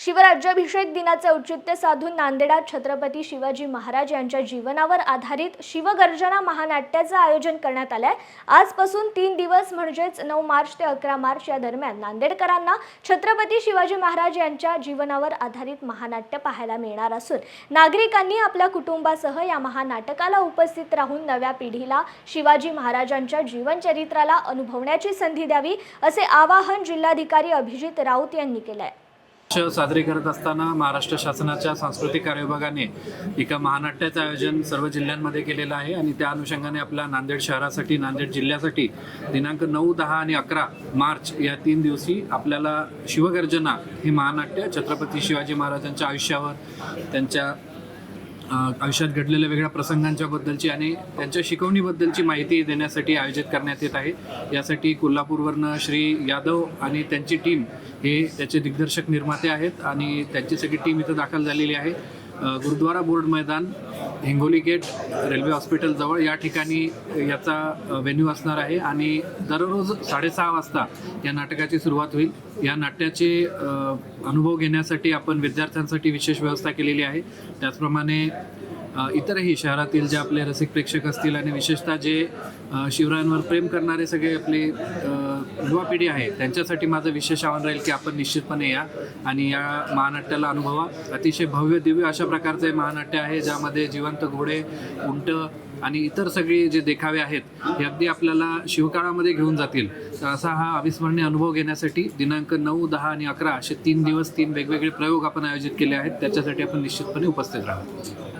शिवराज्याभिषेक दिनाचे औचित्य साधून नांदेडात छत्रपती शिवाजी महाराज यांच्या जीवनावर आधारित शिवगर्जना महानाट्याचे आयोजन करण्यात आले आहे। आजपासून 3 दिवस म्हणजेच 9 मार्च ते 11 मार्च या दरम्यान नांदेडकरांना छत्रपती शिवाजी महाराज यांच्या जीवनावर आधारित महानाट्य पाहायला मिळणार असून नागरिकांनी आपल्या कुटुंबासह या महानाटकाला उपस्थित राहून नव्या पिढीला शिवाजी महाराजांच्या जीवनचरित्राला अनुभवण्याची संधी द्यावी असे आवाहन जिल्हाधिकारी अभिजित राऊत यांनी केले आहे। साजरे करत असताना महाराष्ट्र शासनाच्या सांस्कृतिक कार्य विभागाने एका महानाट्याचं आयोजन सर्व जिल्ह्यांमध्ये केलेलं आहे आणि त्या अनुषंगाने आपल्या नांदेड शहरासाठी, नांदेड जिल्ह्यासाठी दिनांक 9, 10 आणि 11 मार्च या 3 दिवशी आपल्याला शिवगर्जना हे महानाट्य छत्रपती शिवाजी महाराजांच्या आयुष्यावर, त्यांच्या आयुष्यात घडलेल्या वेगळ्या प्रसंगांच्या बद्दलची आणि त्यांच्या शिकवणीबद्दलची माहिती देण्यासाठी आयोजित करण्यात येत आहे। यासाठी कोल्हापूरवरनं श्री यादव आणि त्यांची टीम हे त्याचे दिग्दर्शक निर्माते आहेत आणि त्यांची सगळी टीम इथं दाखल झालेली आहे। गुरुद्वारा बोर्ड मैदान, हिंगोली गेट, रेल्वे हॉस्पिटल जवळ या ठिकाणी याचा व्हेन्यू असणार आहे आणि दररोज 6:30 वाजता या नाटकाची सुरुवात होईल। या नाट्याचे अनुभव घेण्यासाठी आपण विद्यार्थ्यांसाठी विशेष व्यवस्था केलेली आहे। त्याचप्रमाणे इतरही शहरातील जे आपले रसिक प्रेक्षक असतील आणि विशेषतः जे शिवरायांवर प्रेम करणारे सगळे आपले युवा पिढी आहे त्यांच्यासाठी माझं विशेष आव्हान राहील की आपण निश्चितपणे या आणि या महानाट्याला अनुभवा। अतिशय भव्य दिव्य अशा प्रकारचे महानाट्य आहे ज्यामध्ये जिवंत घोडे, उंट आणि इतर सगळे जे देखावे आहेत हे अगदी आपल्याला शिवकाळामध्ये घेऊन जातील। तर असा हा अविस्मरणीय अनुभव घेण्यासाठी दिनांक 9, 10 आणि 11 असे 3 दिवस 3 वेगवेगळे प्रयोग आपण आयोजित केले आहेत। त्याच्यासाठी आपण निश्चितपणे उपस्थित राहू।